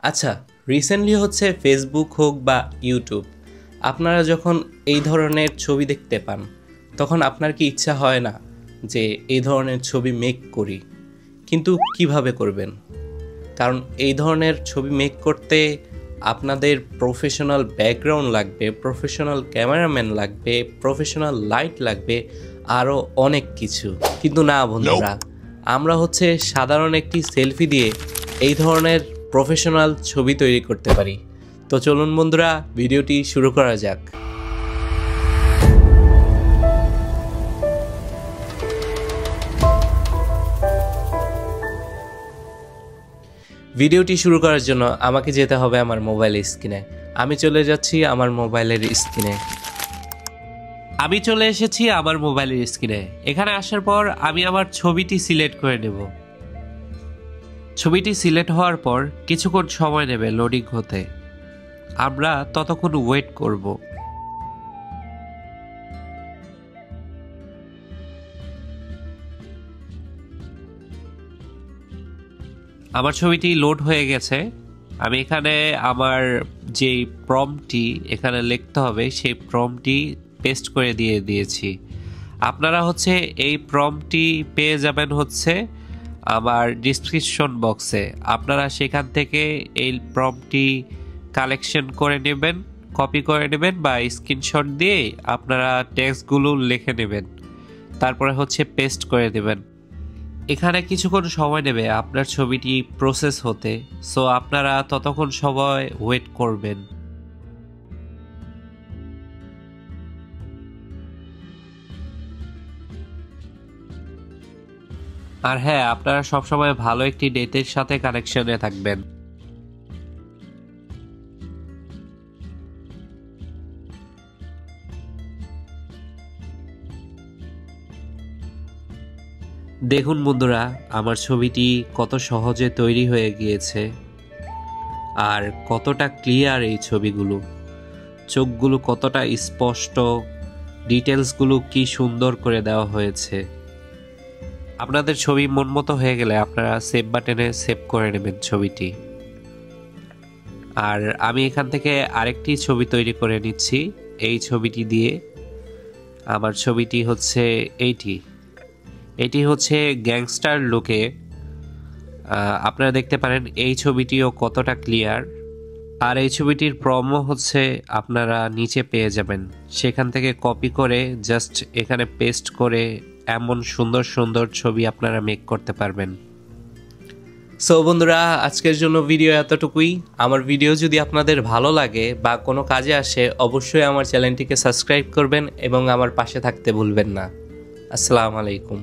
আচ্ছা, রিসেন্টলি হচ্ছে ফেসবুক হোক বা ইউটিউব, আপনারা যখন এই ধরনের ছবি দেখতে পান তখন আপনার কি ইচ্ছা হয় না যে এই ধরনের ছবি মেক করি? কিন্তু কিভাবে করবেন? কারণ এই ধরনের ছবি মেক করতে আপনাদের প্রফেশনাল ব্যাকগ্রাউন্ড লাগবে, প্রফেশনাল ক্যামেরাম্যান লাগবে, প্রফেশনাল লাইট লাগবে, আরও অনেক কিছু। কিন্তু না বন্ধুরা, আমরা হচ্ছে সাধারণ একটি সেলফি দিয়ে এই ধরনের প্রফেশনাল ছবি তৈরি করতে পারি। তো চলুন বন্ধুরা, ভিডিওটি শুরু করা যাক। ভিডিওটি শুরু করার জন্য আমাকে যেতে হবে আমার মোবাইলের স্ক্রিনে। আমি চলে যাচ্ছি আমার মোবাইলের স্ক্রিনে। আমি চলে এসেছি আমার মোবাইলের স্ক্রিনে। এখানে আসার পর আমি আমার ছবিটি সিলেক্ট করে নেব। ছবিটি সিলেক্ট হওয়ার পর কিছুক্ষণ সময় নেবে লোডিং হতে। আমরা ততক্ষণ ওয়েট করব। আমার ছবিটি লোড হয়ে গেছে। আমি এখানে আমার যে প্রম্পটটি এখানে লিখতে হবে সেই প্রম্পটটি পেস্ট করে দিয়েছি। আপনারা হচ্ছে এই প্রম্পটটি পেয়ে যাবেন হচ্ছে আমার ডিসক্রিপশন বক্সে। আপনারা সেখান থেকে এই প্রম্পটটি কালেকশন করে নেবেন, কপি করে নেবেন বা স্ক্রিনশট দিয়ে আপনারা টেক্সটগুলো লিখে নেবেন, তারপরে হচ্ছে পেস্ট করে দেবেন। এখানে কিছুক্ষণ সময় নেবে আপনার ছবিটি প্রসেস হতে, সো আপনারা ততক্ষণ সময় ওয়েট করবেন। আর হ্যাঁ, আপনারা সবসময় ভালো একটি নেটের সাথে কানেকশনে থাকবেন। দেখুন বন্ধুরা, আমার ছবিটি কত সহজে তৈরি হয়ে গিয়েছে আর কতটা ক্লিয়ার এই ছবিগুলো, চোখগুলো কতটা স্পষ্ট, ডিটেলসগুলো কি সুন্দর করে দেওয়া হয়েছে। আপনাদের ছবি মন মতো হয়ে গেলে আপনারা সেভ বাটনে সেভ করে নেবেন ছবিটি। আর আমি এখান থেকে আরেকটি ছবি তৈরি করে নিচ্ছি এই ছবিটি দিয়ে। আমার ছবিটি হচ্ছে এটি হচ্ছে গ্যাংস্টার লুকে। আপনারা দেখতে পারেন এই ছবিটিও কতটা ক্লিয়ার। আর এই ছবিটির প্রমো হচ্ছে আপনারা নিচে পেয়ে যাবেন, সেখান থেকে কপি করে জাস্ট এখানে পেস্ট করে এমন সুন্দর সুন্দর ছবি আপনারা মেক করতে পারবেন। সো বন্ধুরা, আজকের জন্য ভিডিও এতটুকুই। আমার ভিডিও যদি আপনাদের ভালো লাগে বা কোনো কাজে আসে, অবশ্যই আমার চ্যানেলটিকে সাবস্ক্রাইব করবেন এবং আমার পাশে থাকতে ভুলবেন না। আসসালামু আলাইকুম।